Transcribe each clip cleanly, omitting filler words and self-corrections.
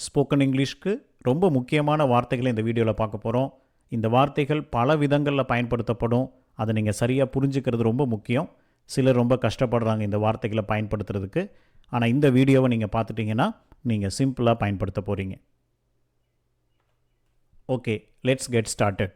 Spoken இங்கிலீஷ்க்கு ரொம்ப முக்கியமான வார்த்தைகளை இந்த வீடியோவில் பார்க்க போகிறோம். இந்த வார்த்தைகள் பல விதங்களில் பயன்படுத்தப்படும். அதை நீங்கள் சரியாக புரிஞ்சுக்கிறது ரொம்ப முக்கியம். சிலர் ரொம்ப கஷ்டப்படுறாங்க இந்த வார்த்தைகளை பயன்படுத்துறதுக்கு. ஆனால் இந்த வீடியோவை நீங்கள் பார்த்துட்டிங்கன்னா நீங்கள் சிம்பிளாக பயன்படுத்த போகிறீங்க. Okay, let's get started.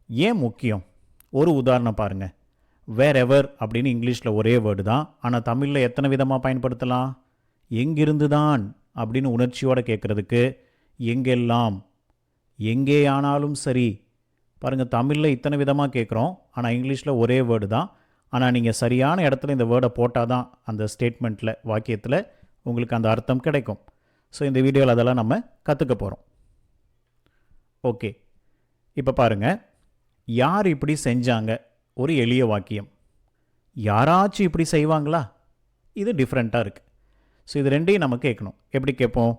ஏன் முக்கியம்? ஒரு உதாரணம் பாருங்கள். வேர் எவர் அப்படின்னு இங்கிலீஷில் ஒரே வேர்டு தான், ஆனால் தமிழில் எத்தனை விதமாக பயன்படுத்தலாம்? எங்கிருந்து தான் அப்படின்னு உணர்ச்சியோடு கேட்குறதுக்கு எங்கெல்லாம், எங்கே ஆனாலும் சரி. பாருங்கள், தமிழில் இத்தனை விதமாக கேட்குறோம், ஆனால் இங்கிலீஷில் ஒரே வேர்டு தான். ஆனால் நீங்கள் சரியான இடத்துல இந்த வேர்டை போட்டால் தான் அந்த ஸ்டேட்மெண்ட்டில், வாக்கியத்தில் உங்களுக்கு அந்த அர்த்தம் கிடைக்கும். ஸோ இந்த வீடியோவில் அதெல்லாம் நம்ம கற்றுக்க போகிறோம். ஓகே, இப்போ பாருங்கள், யார் இப்படி செஞ்சாங்க? ஒரு எளிய வாக்கியம். யாராச்சும் இப்படி செய்வாங்களா? இது டிஃப்ரெண்ட்டாக இருக்குது. ஸோ இது ரெண்டையும் நம்ம கேட்கணும். எப்படி கேட்போம்?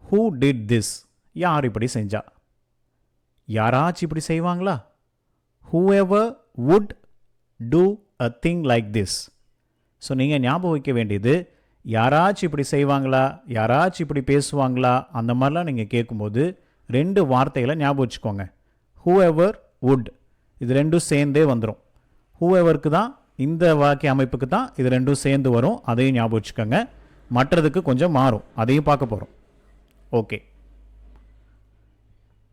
Who did this? யார் இப்படி செஞ்சா? யாராச்சும் இப்படி செய்வாங்களா? whoever would do a thing like this. So நீங்கள் ஞாபகம் வைக்க வேண்டியது, யாராச்சும் இப்படி செய்வாங்களா, யாராச்சும் இப்படி பேசுவாங்களா, அந்த மாதிரிலாம் நீங்கள் கேட்கும்போது ரெண்டு வார்த்தைகளை ஞாபகம் வச்சுக்கோங்க. whoever would, இது ரெண்டும் சேர்ந்தே வந்துடும். whoeverக்கு தான், இந்த வாக்கிய அமைப்புக்கு தான் இது ரெண்டும் சேர்ந்து வரும். அதையும் ஞாபகம் வச்சுக்கோங்க. மற்றதுக்கு கொஞ்சம் மாறும், அதையும் பார்க்க போகிறோம். ஓகே,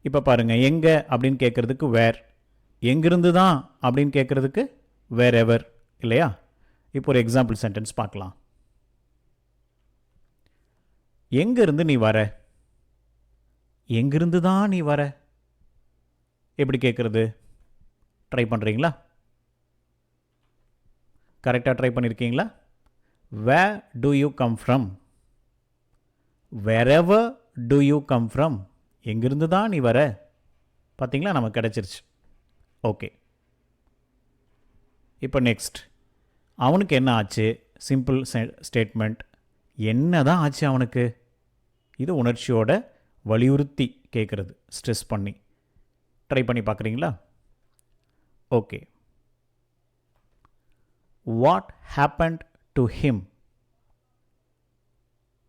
இப்போ பாருங்கள், எங்கே அப்படின்னு கேட்குறதுக்கு வேர், எங்கிருந்து தான் அப்படின்னு கேட்குறதுக்கு வேர் எவர், இல்லையா? இப்போ ஒரு எக்ஸாம்பிள் சென்டென்ஸ் பார்க்கலாம். எங்கிருந்து நீ வர? எங்கிருந்து தான் நீ வர? எப்படி கேட்குறது? ட்ரை பண்ணுறீங்களா? கரெக்டாக ட்ரை பண்ணியிருக்கீங்களா? Where do you come from? Wherever do you come from? எங்கிருந்து தான் நீ வர? பார்த்தீங்களா, நமக்கு கிடச்சிருச்சு. ஓகே, இப்போ நெக்ஸ்ட், அவனுக்கு என்ன ஆச்சு? Simple statement. என்ன தான் ஆச்சு அவனுக்கு? இது உணர்ச்சியோட வலியுறுத்தி கேட்குறது, ஸ்ட்ரெஸ் பண்ணி. ட்ரை பண்ணி பார்க்குறீங்களா? Okay, what happened to him?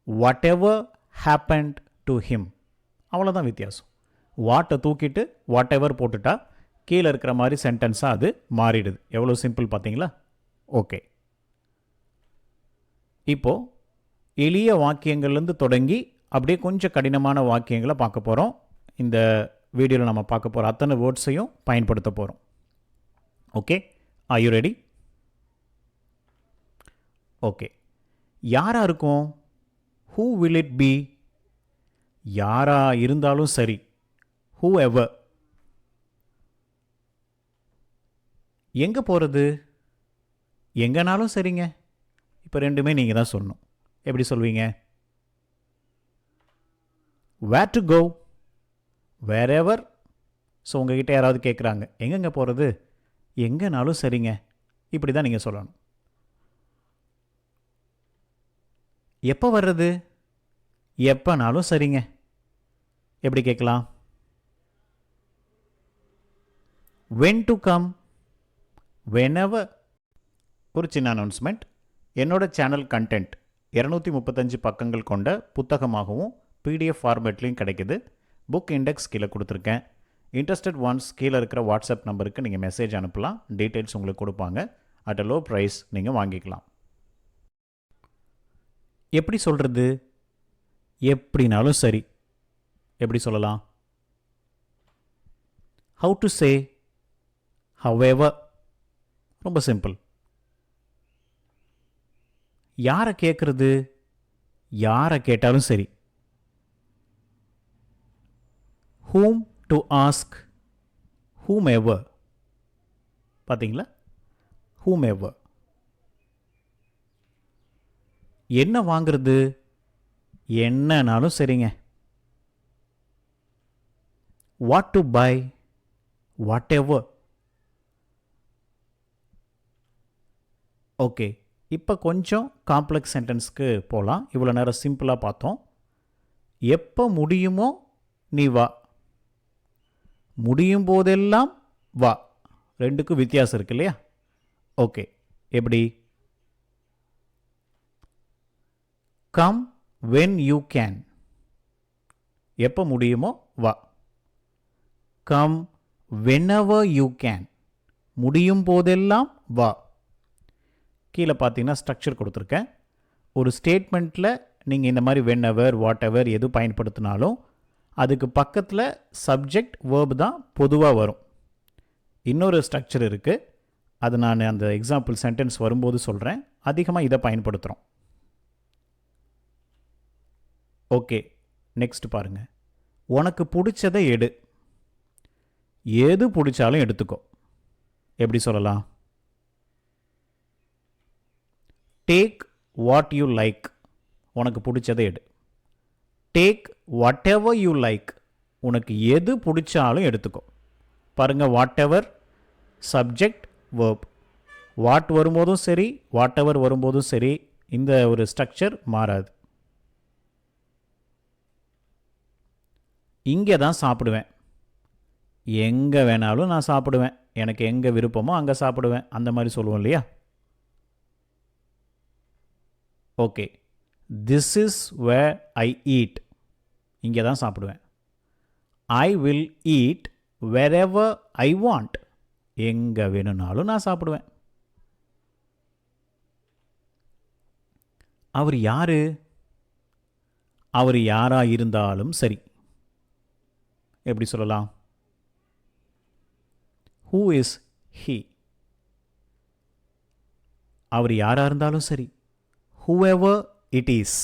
What ever happened to him. அவ்வளோதான் வித்தியாசம். வாட்டை தூக்கிட்டு வாட் எவர் போட்டுட்டா கீழே இருக்கிற மாதிரி சென்டென்ஸாக அது மாறிடுது. எவ்வளோ சிம்பிள் பார்த்தீங்களா? ஓகே, இப்போது எளிய வாக்கியங்கள்லேருந்து தொடங்கி அப்படியே கொஞ்சம் கடினமான வாக்கியங்களை பார்க்க போகிறோம். இந்த வீடியோவில் நம்ம பார்க்க போகிற அத்தனை வேர்ட்ஸையும் பயன்படுத்த போகிறோம். Okay, are you ready? Okay, யாராக இருக்கும்? Who will it be? யாராக இருந்தாலும் சரி, ஹூ எவர். எங்கே போகிறது? எங்கேனாலும் சரிங்க. இப்போ ரெண்டுமே நீங்கள் தான் சொல்லணும். எப்படி சொல்வீங்க? வேர் to go, where ever. So உங்ககிட்ட யாராவது கேட்குறாங்க, எங்கெங்கே போகிறது? எங்கேனாலும் சரிங்க. இப்படி தான் நீங்கள் சொல்லணும். எப்போ வர்றது? எப்போனாலும் சரிங்க. எப்படி கேட்கலாம்? when to come, whenever. ஒரு சின்ன அனௌன்ஸ்மெண்ட். என்னோட சேனல் கண்டென்ட் 235 பக்கங்கள் கொண்ட புத்தகமாகவும் பிடிஎஃப் ஃபார்மேட்லேயும் கிடைக்குது. புக் இண்டெக்ஸ் கீழே கொடுத்துருக்கேன். இன்ட்ரெஸ்டட் ஒன்ஸ் கீழே இருக்கிற வாட்ஸ்அப் நம்பருக்கு நீங்கள் மெசேஜ் அனுப்பலாம். டீட்டெயில்ஸ் உங்களுக்கு கொடுப்பாங்க. அட் அ லோ ப்ரைஸ் நீங்கள் வாங்கிக்கலாம். எப்படி சொல்கிறது? எப்படினாலும் சரி. எப்படி சொல்லலாம்? how to say, however. ரொம்ப சிம்பிள். யாரை கேட்குறது? யாரை கேட்டாலும் சரி. whom to ask, whomever. பார்த்தீங்களா? whomever. என்ன வாங்கிறது? என்னன்னாலும் சரிங்க. what to buy, whatever. Okay, இப்போ கொஞ்சம் காம்ப்ளெக்ஸ் சென்டென்ஸ்க்கு போகலாம். இவ்வளோ நேரம் சிம்பிளாக பார்த்தோம். எப்போ முடியுமோ நீ வா, முடியும் போதெல்லாம் வா. ரெண்டுக்கும் வித்தியாசம் இருக்கு இல்லையா? ஓகே, எப்படி? Come when you can. எப்போ முடியுமோ வா. come whenever you can. முடியும் போதெல்லாம் வா. கீழே பார்த்தீங்கன்னா ஸ்ட்ரக்சர் கொடுத்துருக்கேன். ஒரு ஸ்டேட்மெண்ட்டில் நீங்கள் இந்த மாதிரி whenever, whatever எது பயன்படுத்தினாலும் அதுக்கு பக்கத்தில் சப்ஜெக்ட் வேர்ப் தான் பொதுவாக வரும். இன்னொரு ஸ்ட்ரக்சர் இருக்குது, அது நான் அந்த எக்ஸாம்பிள் சென்டென்ஸ் வரும்போது சொல்கிறேன். அதிகமாக இதை பயன்படுத்துகிறோம். ஓகே, நெக்ஸ்ட் பாருங்கள். உனக்கு பிடிச்சதை எடு. எது பிடிச்சாலும் எடுத்துக்கோ. எப்படி சொல்லலாம்? Take what you like. உனக்கு பிடிச்சதை எடு. Take what ever you like. உனக்கு எது பிடிச்சாலும் எடுத்துக்கோ. பாருங்கள், what ever subject verb. What வரும்போதும் சரி, வாட் எவர் வரும்போதும் சரி, இந்த ஒரு ஸ்ட்ரக்சர் மாறாது. இங்கே தான் சாப்பிடுவேன். எங்கே வேணாலும் நான் சாப்பிடுவேன். எனக்கு எங்கே விருப்பமோ அங்கே சாப்பிடுவேன். அந்த மாதிரி சொல்லுவோம் இல்லையா? Okay, this is where I eat. இங்கே தான் சாப்பிடுவேன். I will eat wherever I want. எங்கே வேணும்னாலும் நான் சாப்பிடுவேன். அவர் யாரு? அவர் யாராக இருந்தாலும் சரி. எப்படி சொல்லலாம்? Who is he. அவர் யாராக இருந்தாலும் சரி. whoever it is.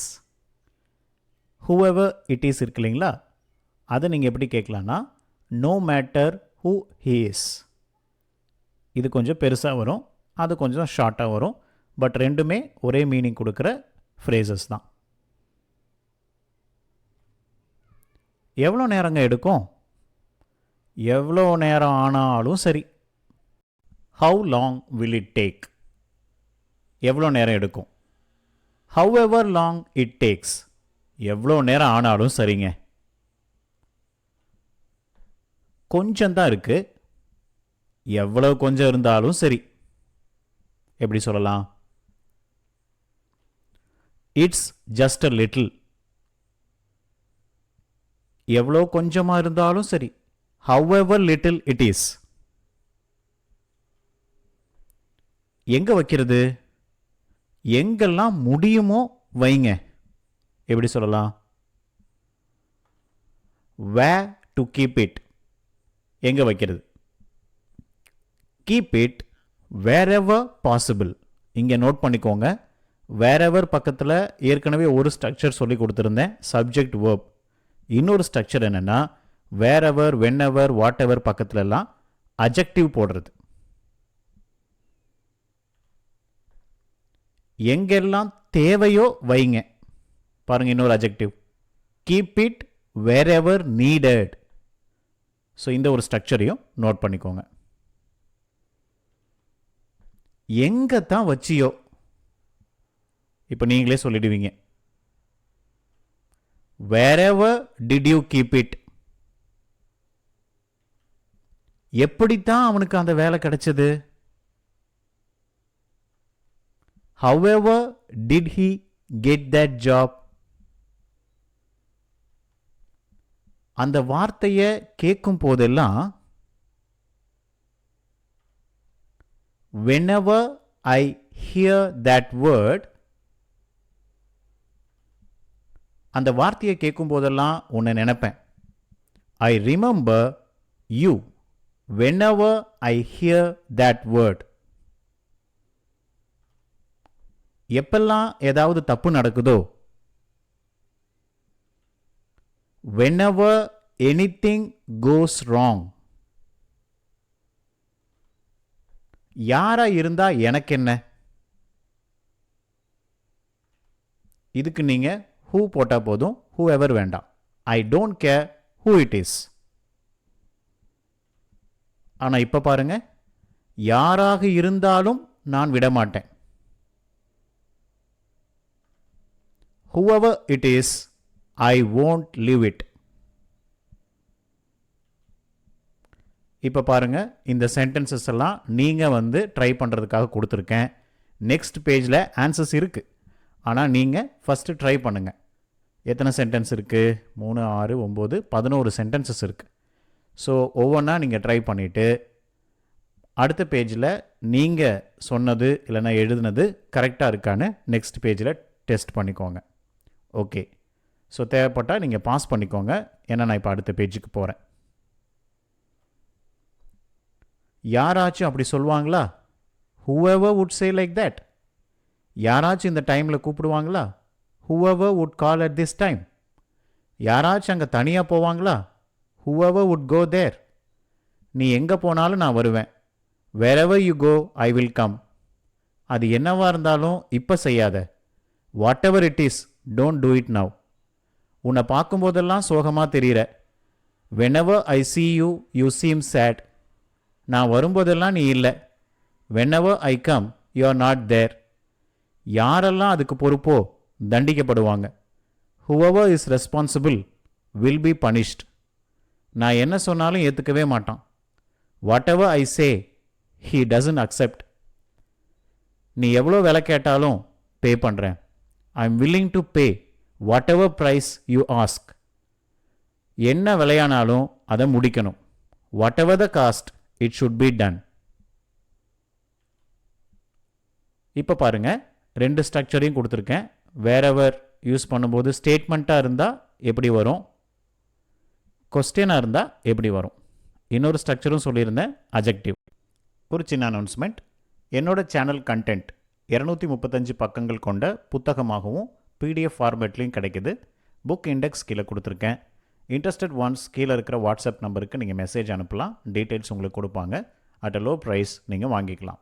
whoever it is இருக்கு இல்லைங்களா? அதை நீங்கள் எப்படி கேட்கலான்னா, no matter who he is. இது கொஞ்சம் பெருசாக வரும், அது கொஞ்சம் ஷார்ட்டாக வரும். பட் ரெண்டுமே ஒரே மீனிங் கொடுக்குற ஃப்ரேசஸ் தான். எவ்வளோ நேரங்க எடுக்கும்? எவ்வளோ நேரம் ஆனாலும் சரி. How long will it take. எவ்வளோ நேரம் எடுக்கும். however long it takes. எவ்வளோ நேரம் ஆனாலும் சரிங்க. கொஞ்சம் தான் இருக்கு. எவ்வளோ கொஞ்சம் இருந்தாலும் சரி. எப்படி சொல்லலாம்? It's just a little. எவ்வளோ கொஞ்சமாக இருந்தாலும் சரி. however little it is. எங்கே வைக்கிறது? எங்கெல்லாம் முடியுமோ வைங்க. எப்படி சொல்லலாம்? where to keep it. எங்கே வைக்கிறது? keep it wherever possible. இங்கே நோட் பண்ணிக்கோங்க. wherever பக்கத்தில் ஏற்கனவே ஒரு ஸ்ட்ரக்சர் சொல்லி கொடுத்துருந்தேன், சப்ஜெக்ட் வேர்ப். இன்னொரு ஸ்ட்ரக்சர் என்னென்னா, wherever, whenever, whatever பக்கத்துலலாம் அட்ஜெக்டிவ் போடுறது. எங்கெல்லாம் தேவையோ வைங்க. பாருங்கள், இன்னொரு adjective. Keep it wherever needed. So இந்த ஒரு ஸ்ட்ரக்சரையும் நோட் பண்ணிக்கோங்க. எங்கே தான் வச்சியோ, இப்போ நீங்களே சொல்லிடுவீங்க. wherever did you keep it. எப்படித்தான் அவனுக்கு அந்த வேலை கிடைச்சது? however did he get that job. அந்த வார்த்தையை கேட்கும் போதெல்லாம் whenever I hear that word, அந்த வார்த்தையை கேட்கும் போதெல்லாம் உன்னை நினைப்பேன். I remember you whenever I hear that word. எப்பெல்லாம் ஏதாவது தப்பு நடக்குதோ, whenever anything goes wrong. யாரா இருந்தா எனக்கு என்ன? இதுக்கு நீங்க who போட்டா போதும், whoever வேண்டாம். I don't care who it is. ஆனா இப்ப பாருங்க, யாராக இருந்தாலும் நான் விடமாட்டேன். whoever it is, I won't leave it. இப்போ பாருங்க, இந்த சென்டென்சஸ் எல்லாம் நீங்கள் ட்ரை பண்ணுறதுக்காக கொடுத்துருக்கேன். நெக்ஸ்ட் பேஜில் ஆன்சர்ஸ் இருக்குது. ஆனால் நீங்கள் ஃபஸ்ட்டு ட்ரை பண்ணுங்கள். எத்தனை சென்டென்ஸ் இருக்குது? 3, 6, 9, 11 சென்டென்சஸ் இருக்குது. ஸோ ஒவ்வொன்றா நீங்கள் ட்ரை பண்ணிவிட்டு அடுத்த பேஜில் நீங்கள் சொன்னது இல்லைன்னா எழுதுனது கரெக்டாக இருக்கான்னு நெக்ஸ்ட் பேஜில் டெஸ்ட் பண்ணிக்கோங்க. ஓகே, ஸோ தேவைப்பட்டால் நீங்கள் பாஸ் பண்ணிக்கோங்க. ஏன்னா நான் இப்போ அடுத்த பேஜுக்கு போகிறேன். யாராச்சும் அப்படி சொல்லுவாங்களா? whoever would say like that. யாராச்சும் இந்த டைமில் கூப்பிடுவாங்களா? whoever would call at this time. யாராச்சும் அங்கே தனியாக போவாங்களா? whoever would go there. நீ எங்கே போனாலும் நான் வருவேன். wherever you go I will come. அது என்னவா இருந்தாலும் இப்போ செய்யாத. whatever it is, don't do it now. உன்னை பார்க்கும்போதெல்லாம் சோகமாக தெரிகிற. whenever I see you, you seem sad. நான் வரும்போதெல்லாம் நீ இல்லை. whenever I come, you are not there. யாரெல்லாம் அதுக்கு பொறுப்போ தண்டிக்கப்படுவாங்க. whoever is responsible will be punished. நான் என்ன சொன்னாலும் ஏற்றுக்கவே மாட்டான். whatever I say, he doesn't accept. நீ எவ்வளோ விலை கேட்டாலும் பே பண்ணுறேன். I am willing to pay whatever price you ask. என்ன விலையானாலும் அதை முடிக்கணும். whatever the cost, it should be done. இப்போ பாருங்கள், 2 ஸ்ட்ரக்சரையும் கொடுத்துருக்கேன். வேறெவர் யூஸ் பண்ணும்போது ஸ்டேட்மெண்ட்டாக இருந்தால் எப்படி வரும், கொஸ்டினாக இருந்தால் எப்படி வரும். இன்னொரு ஸ்ட்ரக்சரும் சொல்லியிருந்தேன், அஜெக்டிவ். ஒரு சின்ன அனௌன்ஸ்மெண்ட். என்னோட சேனல் கண்டென்ட் 235 பக்கங்கள் கொண்ட புத்தகமாகவும் பிடிஎஃப் ஃபார்மேட்லேயும் கிடைக்குது. புக் இண்டெக்ஸ் கீழே கொடுத்துருக்கேன். இன்ட்ரெஸ்டட் ஒன்ஸ் கீழே இருக்கிற வாட்ஸ்அப் நம்பருக்கு நீங்கள் மெசேஜ் அனுப்பலாம். டீட்டெயில்ஸ் உங்களுக்கு கொடுப்பாங்க. அட் அ லோ ப்ரைஸ் நீங்கள் வாங்கிக்கலாம்.